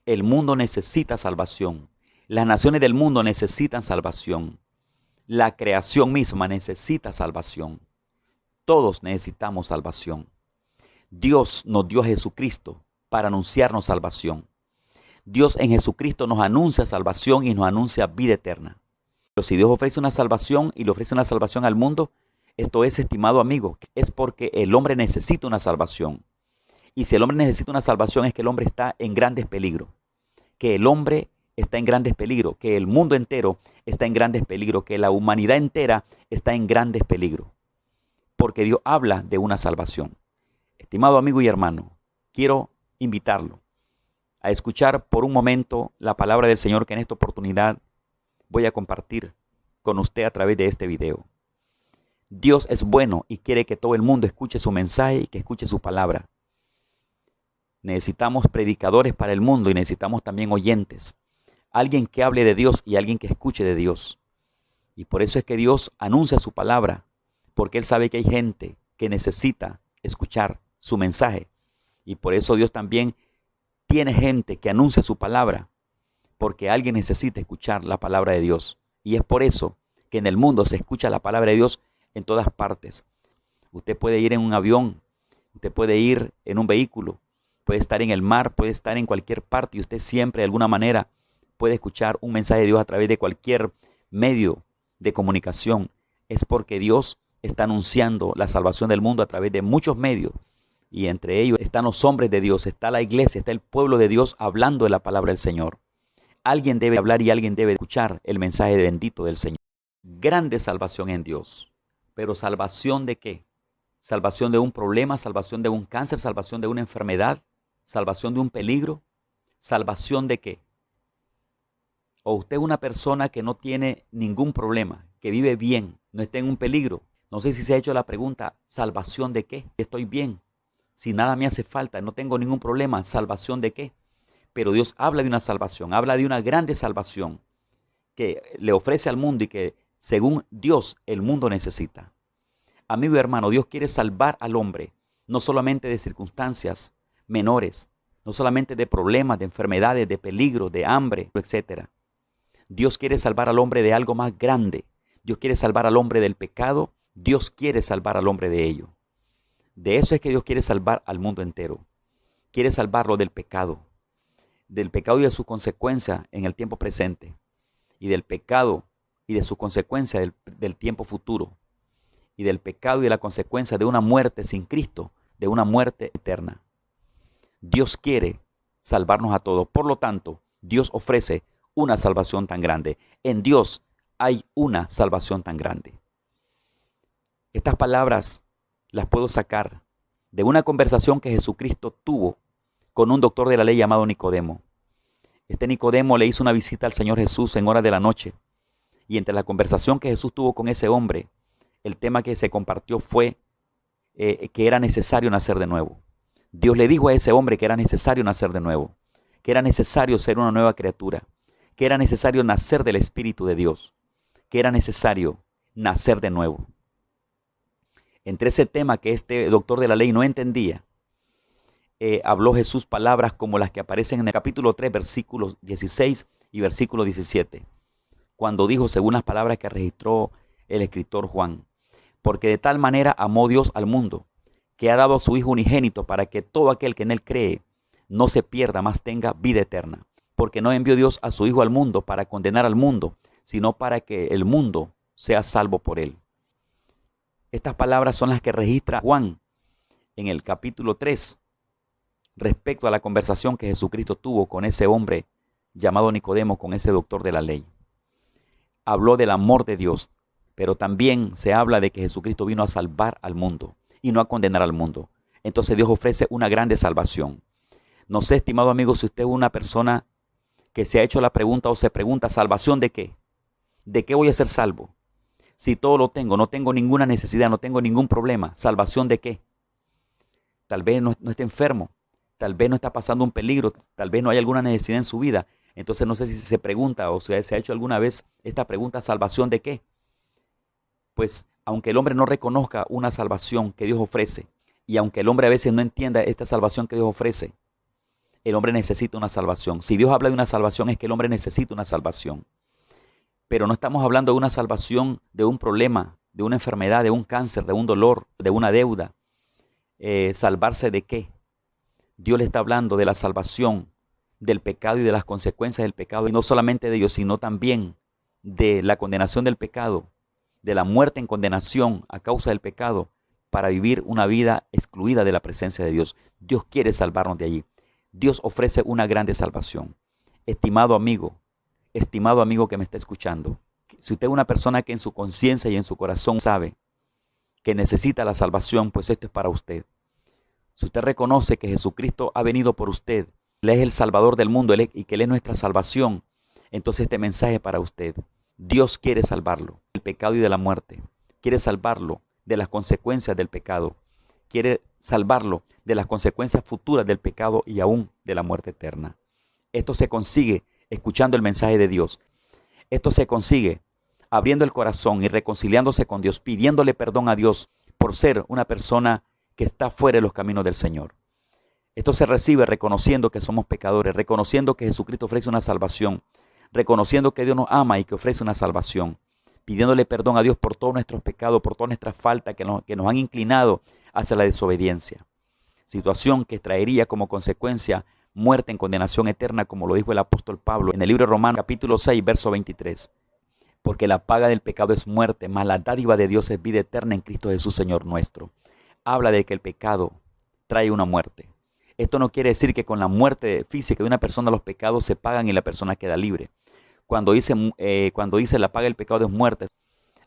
El mundo necesita salvación. Las naciones del mundo necesitan salvación. La creación misma necesita salvación. Todos necesitamos salvación. Dios nos dio a Jesucristo para anunciarnos salvación. Dios en Jesucristo nos anuncia salvación y nos anuncia vida eterna. Pero si Dios ofrece una salvación y le ofrece una salvación al mundo, esto es, estimado amigo, es porque el hombre necesita una salvación. Y si el hombre necesita una salvación es que el hombre está en grandes peligros. Que el hombre está en grandes peligros, que el mundo entero está en grandes peligros, que la humanidad entera está en grandes peligros. Porque Dios habla de una salvación. Estimado amigo y hermano, quiero invitarlo a escuchar por un momento la palabra del Señor que en esta oportunidad voy a compartir con usted a través de este video. Dios es bueno y quiere que todo el mundo escuche su mensaje y que escuche su palabra. Necesitamos predicadores para el mundo y necesitamos también oyentes. Alguien que hable de Dios y alguien que escuche de Dios. Y por eso es que Dios anuncia su palabra, porque Él sabe que hay gente que necesita escuchar su mensaje. Y por eso Dios también tiene gente que anuncia su palabra, porque alguien necesita escuchar la palabra de Dios. Y es por eso que en el mundo se escucha la palabra de Dios en todas partes. Usted puede ir en un avión, usted puede ir en un vehículo, puede estar en el mar, puede estar en cualquier parte y usted siempre de alguna manera puede escuchar un mensaje de Dios a través de cualquier medio de comunicación. Es porque Dios está anunciando la salvación del mundo a través de muchos medios. Y entre ellos están los hombres de Dios, está la iglesia, está el pueblo de Dios hablando de la palabra del Señor. Alguien debe hablar y alguien debe escuchar el mensaje bendito del Señor. Grande salvación en Dios. Pero ¿salvación de qué? Salvación de un problema, salvación de un cáncer, salvación de una enfermedad, salvación de un peligro. ¿Salvación de qué? O usted es una persona que no tiene ningún problema, que vive bien, no está en un peligro. No sé si se ha hecho la pregunta, ¿salvación de qué? Estoy bien. Si nada me hace falta, no tengo ningún problema, ¿salvación de qué? Pero Dios habla de una salvación, habla de una grande salvación que le ofrece al mundo y que según Dios el mundo necesita. Amigo y hermano, Dios quiere salvar al hombre, no solamente de circunstancias menores, no solamente de problemas, de enfermedades, de peligro, de hambre, etc. Dios quiere salvar al hombre de algo más grande. Dios quiere salvar al hombre del pecado. Dios quiere salvar al hombre de ello. De eso es que Dios quiere salvar al mundo entero. Quiere salvarlo del pecado y de su consecuencia en el tiempo presente, y del pecado y de su consecuencia del tiempo futuro, y del pecado y de la consecuencia de una muerte sin Cristo, de una muerte eterna. Dios quiere salvarnos a todos. Por lo tanto, Dios ofrece una salvación tan grande. En Dios hay una salvación tan grande. Estas palabras las puedo sacar de una conversación que Jesucristo tuvo con un doctor de la ley llamado Nicodemo. Este Nicodemo le hizo una visita al Señor Jesús en hora de la noche. Y entre la conversación que Jesús tuvo con ese hombre, el tema que se compartió fue que era necesario nacer de nuevo. Dios le dijo a ese hombre que era necesario nacer de nuevo, que era necesario ser una nueva criatura, que era necesario nacer del Espíritu de Dios, que era necesario nacer de nuevo. Entre ese tema que este doctor de la ley no entendía, habló Jesús palabras como las que aparecen en el capítulo 3, versículos 16 y versículo 17, cuando dijo, según las palabras que registró el escritor Juan, porque de tal manera amó Dios al mundo, que ha dado a su Hijo unigénito para que todo aquel que en él cree no se pierda, mas tenga vida eterna. Porque no envió Dios a su Hijo al mundo para condenar al mundo, sino para que el mundo sea salvo por él. Estas palabras son las que registra Juan en el capítulo 3 respecto a la conversación que Jesucristo tuvo con ese hombre llamado Nicodemo, con ese doctor de la ley. Habló del amor de Dios, pero también se habla de que Jesucristo vino a salvar al mundo y no a condenar al mundo. Entonces Dios ofrece una grande salvación. No sé, estimado amigo, si usted es una persona que se ha hecho la pregunta o se pregunta, ¿salvación de qué? ¿De qué voy a ser salvo? Si todo lo tengo, no tengo ninguna necesidad, no tengo ningún problema, ¿salvación de qué? Tal vez no esté enfermo, tal vez no está pasando un peligro, tal vez no hay alguna necesidad en su vida. Entonces no sé si se pregunta o se ha hecho alguna vez esta pregunta, ¿salvación de qué? Pues aunque el hombre no reconozca una salvación que Dios ofrece, y aunque el hombre a veces no entienda esta salvación que Dios ofrece, El hombre necesita una salvación. Si Dios habla de una salvación, es que el hombre necesita una salvación. Pero no estamos hablando de una salvación de un problema, de una enfermedad, de un cáncer, de un dolor, de una deuda. ¿Salvarse de qué? Dios le está hablando de la salvación del pecado y de las consecuencias del pecado. Y no solamente de ello, sino también de la condenación del pecado, de la muerte en condenación a causa del pecado, para vivir una vida excluida de la presencia de Dios. Dios quiere salvarnos de allí. Dios ofrece una grande salvación. Estimado amigo que me está escuchando, si usted es una persona que en su conciencia y en su corazón sabe que necesita la salvación, pues esto es para usted. Si usted reconoce que Jesucristo ha venido por usted, Él es el Salvador del mundo y que Él es nuestra salvación, entonces este mensaje es para usted. Dios quiere salvarlo del pecado y de la muerte. Quiere salvarlo de las consecuencias del pecado. Quiere salvarlo de las consecuencias futuras del pecado y aún de la muerte eterna. Esto se consigue escuchando el mensaje de Dios. Esto se consigue abriendo el corazón y reconciliándose con Dios, pidiéndole perdón a Dios por ser una persona que está fuera de los caminos del Señor. Esto se recibe reconociendo que somos pecadores, reconociendo que Jesucristo ofrece una salvación, reconociendo que Dios nos ama y que ofrece una salvación, pidiéndole perdón a Dios por todos nuestros pecados, por todas nuestras faltas que nos han inclinado hacia la desobediencia. Situación que traería como consecuencia muerte en condenación eterna, como lo dijo el apóstol Pablo en el libro de Romanos capítulo 6, verso 23. Porque la paga del pecado es muerte, mas la dádiva de Dios es vida eterna en Cristo Jesús, Señor nuestro. Habla de que el pecado trae una muerte. Esto no quiere decir que con la muerte física de una persona los pecados se pagan y la persona queda libre. Cuando dice la paga del pecado es muerte,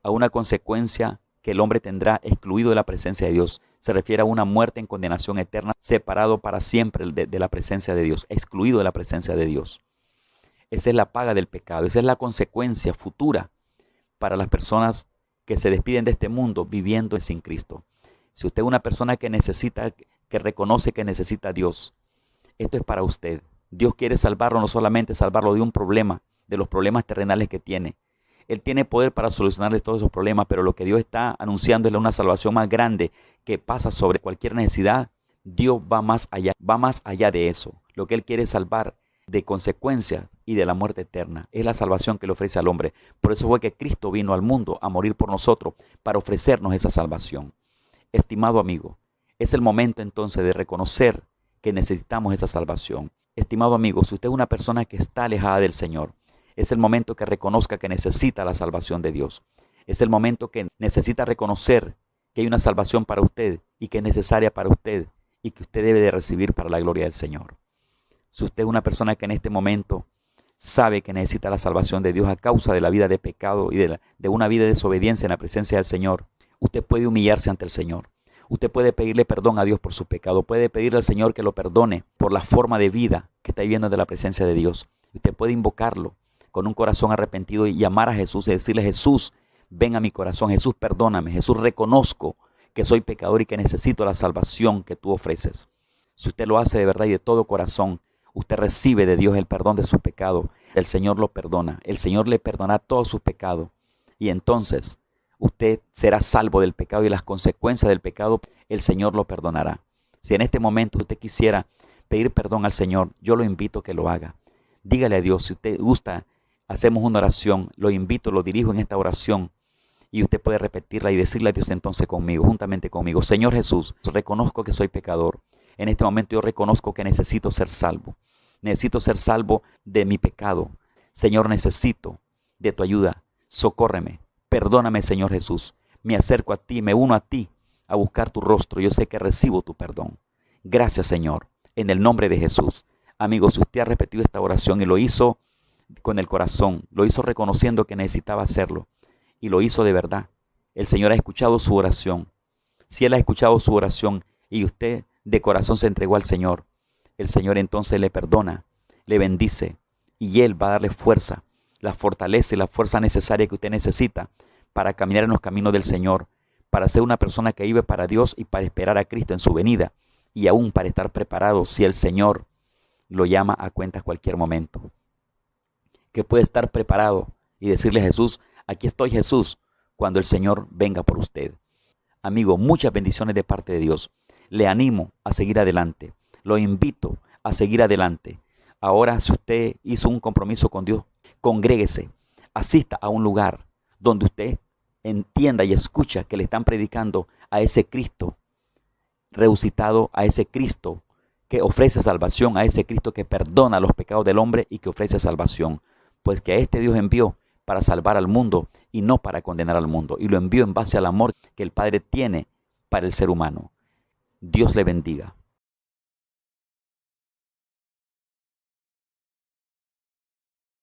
a una consecuencia que el hombre tendrá excluido de la presencia de Dios. Se refiere a una muerte en condenación eterna, separado para siempre de la presencia de Dios, excluido de la presencia de Dios. Esa es la paga del pecado, esa es la consecuencia futura para las personas que se despiden de este mundo viviendo sin Cristo. Si usted es una persona que necesita, que reconoce que necesita a Dios, esto es para usted. Dios quiere salvarlo, no solamente salvarlo de un problema, de los problemas terrenales que tiene. Él tiene poder para solucionarles todos esos problemas, pero lo que Dios está anunciando es una salvación más grande que pasa sobre cualquier necesidad. Dios va más allá de eso. Lo que Él quiere salvar de consecuencias y de la muerte eterna es la salvación que le ofrece al hombre. Por eso fue que Cristo vino al mundo a morir por nosotros, para ofrecernos esa salvación. Estimado amigo, es el momento entonces de reconocer que necesitamos esa salvación. Estimado amigo, si usted es una persona que está alejada del Señor, es el momento que reconozca que necesita la salvación de Dios. Es el momento que necesita reconocer que hay una salvación para usted y que es necesaria para usted y que usted debe de recibir para la gloria del Señor. Si usted es una persona que en este momento sabe que necesita la salvación de Dios a causa de la vida de pecado y de una vida de desobediencia en la presencia del Señor, usted puede humillarse ante el Señor. Usted puede pedirle perdón a Dios por su pecado. Puede pedirle al Señor que lo perdone por la forma de vida que está viviendo de la presencia de Dios. Usted puede invocarlo con un corazón arrepentido y llamar a Jesús y decirle: Jesús, ven a mi corazón. Jesús, perdóname. Jesús, reconozco que soy pecador y que necesito la salvación que tú ofreces. Si usted lo hace de verdad y de todo corazón, usted recibe de Dios el perdón de sus pecados. El Señor lo perdona. El Señor le perdona todos sus pecados. Y entonces usted será salvo del pecado y las consecuencias del pecado el Señor lo perdonará. Si en este momento usted quisiera pedir perdón al Señor, yo lo invito a que lo haga. Dígale a Dios, si usted gusta, hacemos una oración, lo invito, lo dirijo en esta oración y usted puede repetirla y decirle a Dios entonces conmigo, juntamente conmigo: Señor Jesús, reconozco que soy pecador. En este momento yo reconozco que necesito ser salvo. Necesito ser salvo de mi pecado. Señor, necesito de tu ayuda. Socórreme. Perdóname, Señor Jesús. Me acerco a ti, me uno a ti a buscar tu rostro. Yo sé que recibo tu perdón. Gracias, Señor, en el nombre de Jesús. Amigos, si usted ha repetido esta oración y lo hizo con el corazón, lo hizo reconociendo que necesitaba hacerlo y lo hizo de verdad, el Señor ha escuchado su oración. Si Él ha escuchado su oración y usted de corazón se entregó al Señor, el Señor entonces le perdona, le bendice y Él va a darle fuerza, la fortaleza y la fuerza necesaria que usted necesita para caminar en los caminos del Señor, para ser una persona que vive para Dios y para esperar a Cristo en su venida, y aún para estar preparado si el Señor lo llama a cuentas cualquier momento. Que puede estar preparado y decirle a Jesús: aquí estoy, Jesús, cuando el Señor venga por usted. Amigo, muchas bendiciones de parte de Dios. Le animo a seguir adelante. Lo invito a seguir adelante. Ahora, si usted hizo un compromiso con Dios, congréguese, asista a un lugar donde usted entienda y escucha que le están predicando a ese Cristo resucitado, a ese Cristo que ofrece salvación, a ese Cristo que perdona los pecados del hombre y que ofrece salvación. Pues que a este Dios envió para salvar al mundo y no para condenar al mundo. Y lo envió en base al amor que el Padre tiene para el ser humano. Dios le bendiga.